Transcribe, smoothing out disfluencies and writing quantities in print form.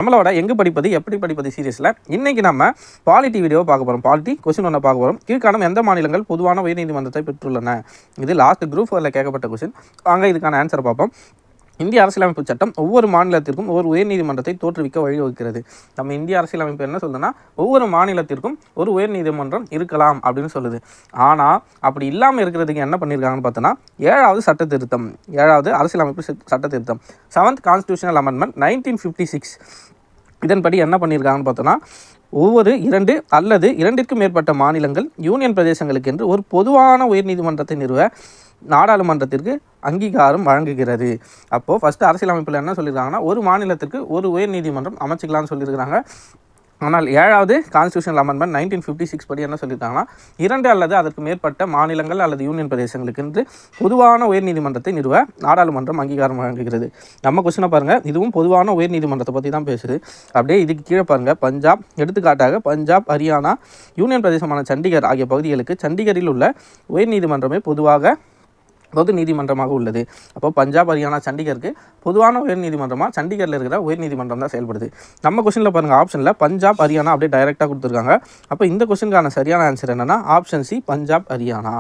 நம்மளோட எங்கு படிப்பது எப்படி படிப்பது சீரியஸில் இன்றைக்கி நம்ம பாலிட்டி வீடியோ பார்க்க போகிறோம். பாலிட்டி கொஸ்டின் ஒன்று பார்க்க போகிறோம். கீழ்காணும் எந்த மாநிலங்கள் பொதுவான உயர்நீதிமன்றத்தை பெற்றுள்ளன? இது லாஸ்ட் குரூப் 4ல் கேட்கப்பட்ட கொஸ்டின். வாங்க இதுக்கான ஆன்சர் பார்ப்போம். இந்திய அரசியலமைப்பு சட்டம் ஒவ்வொரு மாநிலத்திற்கும் ஒவ்வொரு உயர்நீதிமன்றத்தை தோற்றுவிக்க வழிவகுக்கிறது. நம்ம இந்திய அரசியலமைப்பு என்ன சொல்லுதுன்னா, ஒவ்வொரு மாநிலத்திற்கும் ஒரு உயர்நீதிமன்றம் இருக்கலாம் அப்படின்னு சொல்லுது. ஆனால் அப்படி இல்லாமல் இருக்கிறதுக்கு என்ன பண்ணியிருக்காங்கன்னு பார்த்தோன்னா, 7வது சட்ட திருத்தம், 7வது அரசியலமைப்பு சட்ட திருத்தம், 7th கான்ஸ்டியூஷனல் அமெண்ட்மெண்ட் 1956. இதன்படி என்ன பண்ணியிருக்காங்கன்னு பார்த்தோன்னா, ஒவ்வொரு 2 அல்லது 2க்கும் மேற்பட்ட மாநிலங்கள் யூனியன் பிரதேசங்களுக்கு என்று ஒரு பொதுவான உயர்நீதிமன்றத்தை நிறுவ நாடாளுமன்றத்திற்கு அங்கீகாரம் வழங்குகிறது. அப்போது ஃபஸ்ட்டு அரசியலமைப்பில் என்ன சொல்லியிருக்காங்கன்னா, ஒரு மாநிலத்திற்கு ஒரு உயர்நீதிமன்றம் அமைச்சிக்கலாம்னு சொல்லியிருக்கிறாங்க. ஆனால் 7வது கான்ஸ்டியூஷனல் அமெண்ட்மெண்ட் 1956 படி என்ன சொல்லியிருக்காங்கன்னா, 2 அல்லது அதற்கு மேற்பட்ட மாநிலங்கள் அல்லது யூனியன் பிரதேசங்களுக்கு என்று பொதுவான உயர்நீதிமன்றத்தை நிறுவ நாடாளுமன்றம் அங்கீகாரம் வழங்குகிறது. நம்ம கொஸ்டினை பாருங்கள், இதுவும் பொதுவான உயர்நீதிமன்றத்தை பற்றி தான் பேசுது. அப்படியே இதுக்கு கீழே பாருங்கள், பஞ்சாப், எடுத்துக்காட்டாக பஞ்சாப், ஹரியானா, யூனியன் பிரதேசமான சண்டிகர் ஆகிய பகுதிகளுக்கு சண்டிகரில் உள்ள உயர்நீதிமன்றமே பொது நீதிமன்றமாக உள்ளது. அப்போ பஞ்சாப், ஹரியானா, சண்டிகருக்கு பொதுவான உயர்நீதிமன்றமாக சண்டிகரில் இருக்கிற உயர்நீதிமன்றம் தான் செயல்படுது. நம்ம கொஸ்டினில் பாருங்கள், ஆப்ஷனில் பஞ்சாப், ஹரியானா அப்படியே டைரெக்டாக கொடுத்துருக்காங்க. அப்போ இந்த கொஸ்டினுக்கான சரியான ஆன்சர் என்னென்னா ஆப்ஷன் சி, பஞ்சாப், ஹரியானா.